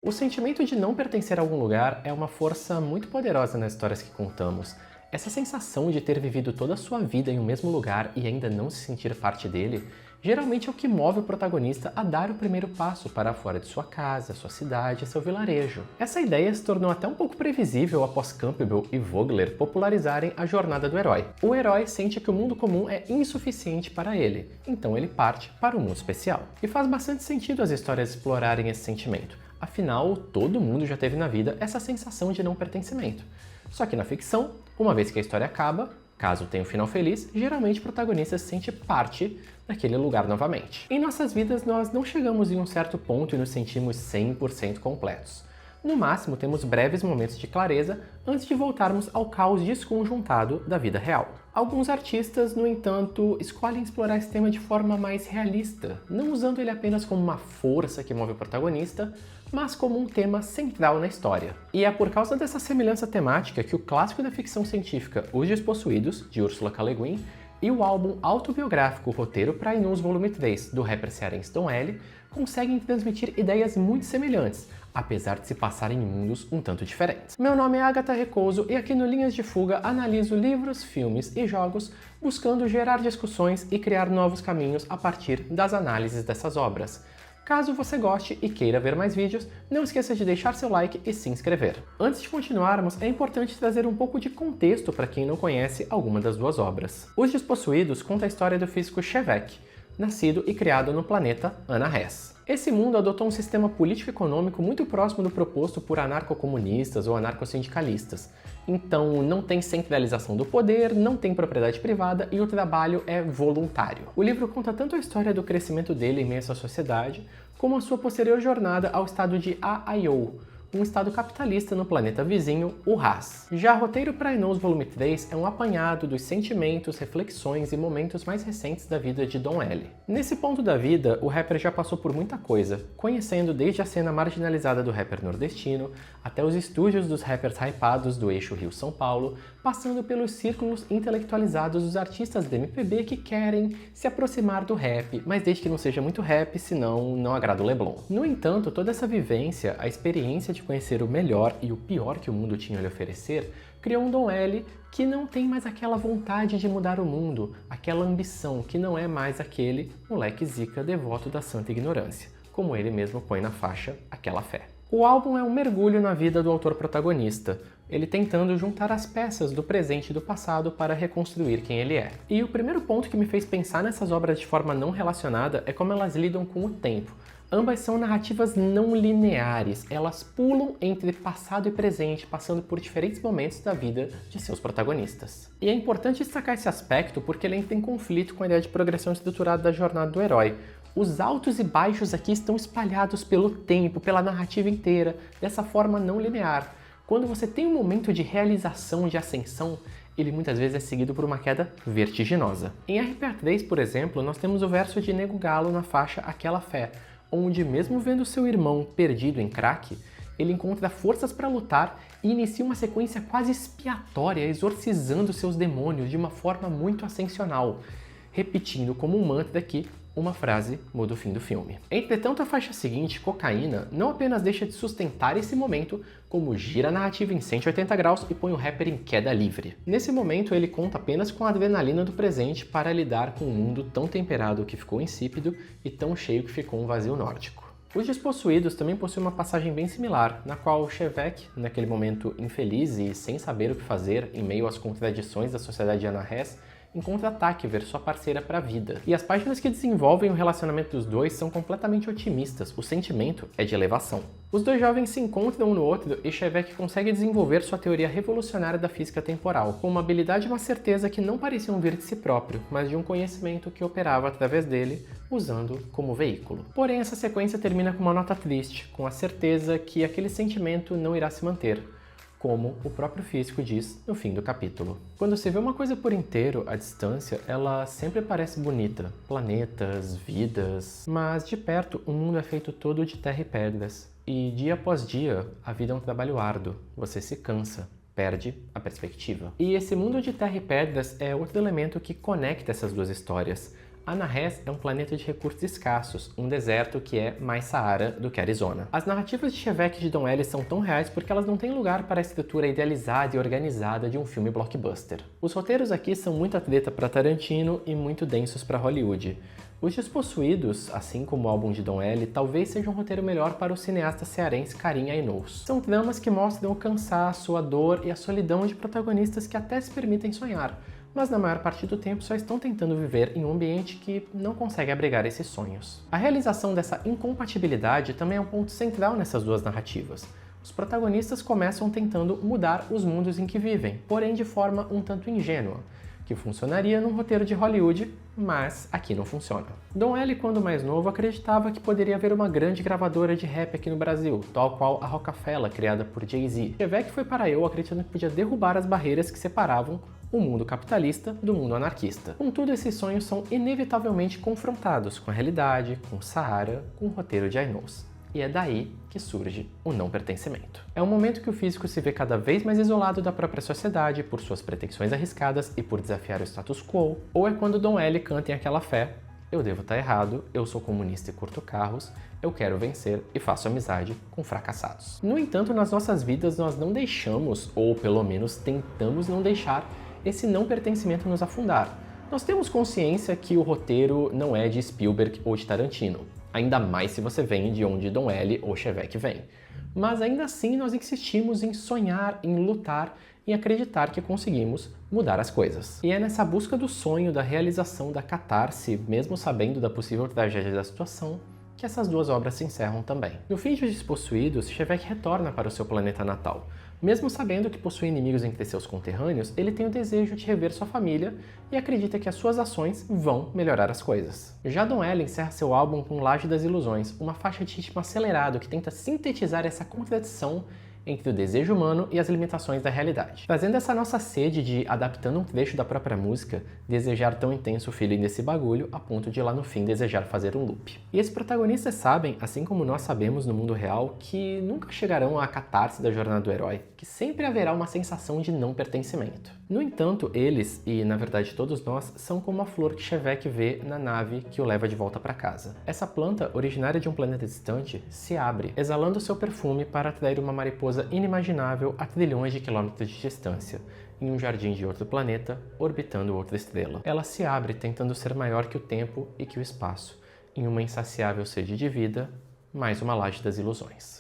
O sentimento de não pertencer a algum lugar é uma força muito poderosa nas histórias que contamos. Essa sensação de ter vivido toda a sua vida em um mesmo lugar e ainda não se sentir parte dele, geralmente é o que move o protagonista a dar o primeiro passo para fora de sua casa, sua cidade, seu vilarejo. Essa ideia se tornou até um pouco previsível após Campbell e Vogler popularizarem a jornada do herói. O herói sente que o mundo comum é insuficiente para ele, então ele parte para o mundo especial. E faz bastante sentido as histórias explorarem esse sentimento. Afinal, todo mundo já teve na vida essa sensação de não pertencimento. Só que na ficção, uma vez que a história acaba, caso tenha um final feliz, geralmente o protagonista se sente parte daquele lugar novamente. Em nossas vidas, nós não chegamos em um certo ponto e nos sentimos 100% completos. No máximo, temos breves momentos de clareza antes de voltarmos ao caos desconjuntado da vida real. Alguns artistas, no entanto, escolhem explorar esse tema de forma mais realista, não usando ele apenas como uma força que move o protagonista, mas como um tema central na história. E é por causa dessa semelhança temática que o clássico da ficção científica Os Despossuídos, de Ursula K. Le Guin, e o álbum autobiográfico Roteiro para Inus Volume 3, do rapper cearense Dom L, conseguem transmitir ideias muito semelhantes, apesar de se passarem em mundos um tanto diferentes. Meu nome é Agatha Recouso e aqui no Linhas de Fuga analiso livros, filmes e jogos, buscando gerar discussões e criar novos caminhos a partir das análises dessas obras. Caso você goste e queira ver mais vídeos, não esqueça de deixar seu like e se inscrever. Antes de continuarmos, é importante trazer um pouco de contexto para quem não conhece alguma das duas obras. Os Despossuídos conta a história do físico Chevek, nascido e criado no planeta Anarres. Esse mundo adotou um sistema político-econômico muito próximo do proposto por anarcocomunistas ou anarcossindicalistas. Então, não tem centralização do poder, não tem propriedade privada e o trabalho é voluntário. O livro conta tanto a história do crescimento dele em meio a essa sociedade, como a sua posterior jornada ao estado de AIO, um estado capitalista no planeta vizinho, o Ras. Já Roteiro para Inus Volume 3 é um apanhado dos sentimentos, reflexões e momentos mais recentes da vida de Dom L. Nesse ponto da vida, o rapper já passou por muita coisa, conhecendo desde a cena marginalizada do rapper nordestino, até os estúdios dos rappers hypados do eixo Rio-São Paulo, passando pelos círculos intelectualizados dos artistas da MPB que querem se aproximar do rap, mas desde que não seja muito rap, senão não agrada o Leblon. No entanto, toda essa vivência, a experiência de conhecer o melhor e o pior que o mundo tinha a lhe oferecer, criou um Dom L que não tem mais aquela vontade de mudar o mundo, aquela ambição que não é mais aquele moleque zica devoto da santa ignorância, como ele mesmo põe na faixa Aquela Fé. O álbum é um mergulho na vida do autor protagonista, ele tentando juntar as peças do presente e do passado para reconstruir quem ele é. E o primeiro ponto que me fez pensar nessas obras de forma não relacionada é como elas lidam com o tempo. Ambas são narrativas não lineares, elas pulam entre passado e presente, passando por diferentes momentos da vida de seus protagonistas. E é importante destacar esse aspecto porque ele entra em conflito com a ideia de progressão estruturada da jornada do herói. Os altos e baixos aqui estão espalhados pelo tempo, pela narrativa inteira, dessa forma não linear. Quando você tem um momento de realização, de ascensão, ele muitas vezes é seguido por uma queda vertiginosa. Em RPA3, por exemplo, nós temos o verso de Nego Galo na faixa Aquela Fé, onde mesmo vendo seu irmão perdido em crack, ele encontra forças para lutar e inicia uma sequência quase expiatória, exorcizando seus demônios de uma forma muito ascensional, repetindo como um mantra que uma frase muda o fim do filme. Entretanto, a faixa seguinte, Cocaína, não apenas deixa de sustentar esse momento, como gira a narrativa em 180 graus e põe o rapper em queda livre. Nesse momento, ele conta apenas com a adrenalina do presente para lidar com um mundo tão temperado que ficou insípido e tão cheio que ficou um vazio nórdico. Os Despossuídos também possuem uma passagem bem similar, na qual Chevek, naquele momento infeliz e sem saber o que fazer em meio às contradições da sociedade de Anarres, encontra Takver, sua parceira para a vida. E as páginas que desenvolvem o relacionamento dos dois são completamente otimistas, o sentimento é de elevação. Os dois jovens se encontram um no outro e Chevek consegue desenvolver sua teoria revolucionária da física temporal, com uma habilidade e uma certeza que não pareciam vir de si próprio, mas de um conhecimento que operava através dele, usando como veículo. Porém, essa sequência termina com uma nota triste, com a certeza que aquele sentimento não irá se manter, como o próprio físico diz no fim do capítulo. Quando se vê uma coisa por inteiro, à distância, ela sempre parece bonita. Planetas, vidas... Mas de perto, o mundo é feito todo de terra e pedras. E dia após dia, a vida é um trabalho árduo. Você se cansa, perde a perspectiva. E esse mundo de terra e pedras é outro elemento que conecta essas duas histórias. Anahés é um planeta de recursos escassos, um deserto que é mais Saara do que Arizona. As narrativas de Shevek e de Don L são tão reais porque elas não têm lugar para a estrutura idealizada e organizada de um filme blockbuster. Os roteiros aqui são muito atleta para Tarantino e muito densos para Hollywood. Os Despossuídos, assim como o álbum de Don L, talvez seja um roteiro melhor para o cineasta cearense Karim Ainous. São dramas que mostram o cansaço, a dor e a solidão de protagonistas que até se permitem sonhar, mas na maior parte do tempo só estão tentando viver em um ambiente que não consegue abrigar esses sonhos. A realização dessa incompatibilidade também é um ponto central nessas duas narrativas. Os protagonistas começam tentando mudar os mundos em que vivem, porém de forma um tanto ingênua, que funcionaria num roteiro de Hollywood, mas aqui não funciona. Don L, quando mais novo, acreditava que poderia haver uma grande gravadora de rap aqui no Brasil, tal qual a Rockefeller, criada por Jay-Z. Shevek foi para eu acreditando que podia derrubar as barreiras que separavam o mundo capitalista do mundo anarquista. Contudo, esses sonhos são inevitavelmente confrontados com a realidade, com Saara, com o roteiro de Ainous. E é daí que surge o não pertencimento. É um momento que o físico se vê cada vez mais isolado da própria sociedade por suas pretensões arriscadas e por desafiar o status quo, ou é quando Don L canta em aquela fé: eu devo estar errado, eu sou comunista e curto carros, eu quero vencer e faço amizade com fracassados. No entanto, nas nossas vidas nós não deixamos, ou pelo menos tentamos não deixar, esse não pertencimento nos afundar. Nós temos consciência que o roteiro não é de Spielberg ou de Tarantino, ainda mais se você vem de onde Don L ou Shevek vem. Mas ainda assim nós insistimos em sonhar, em lutar, em acreditar que conseguimos mudar as coisas. E é nessa busca do sonho, da realização, da catarse, mesmo sabendo da possível tragédia da situação, que essas duas obras se encerram também. No fim de Os Despossuídos, Shevek retorna para o seu planeta natal. Mesmo sabendo que possui inimigos entre seus conterrâneos, ele tem o desejo de rever sua família e acredita que as suas ações vão melhorar as coisas. Já Don L encerra seu álbum com Laje das Ilusões, uma faixa de ritmo acelerado que tenta sintetizar essa contradição entre o desejo humano e as limitações da realidade. Trazendo essa nossa sede de, adaptando um trecho da própria música, desejar tão intenso o feeling desse bagulho a ponto de lá no fim desejar fazer um loop. E esses protagonistas sabem, assim como nós sabemos no mundo real, que nunca chegarão à catarse da jornada do herói, que sempre haverá uma sensação de não pertencimento. No entanto, eles, e na verdade todos nós, são como a flor que Shevek vê na nave que o leva de volta para casa. Essa planta, originária de um planeta distante, se abre, exalando seu perfume para atrair uma mariposa inimaginável a trilhões de quilômetros de distância, em um jardim de outro planeta, orbitando outra estrela. Ela se abre tentando ser maior que o tempo e que o espaço, em uma insaciável sede de vida, mais uma laje das ilusões.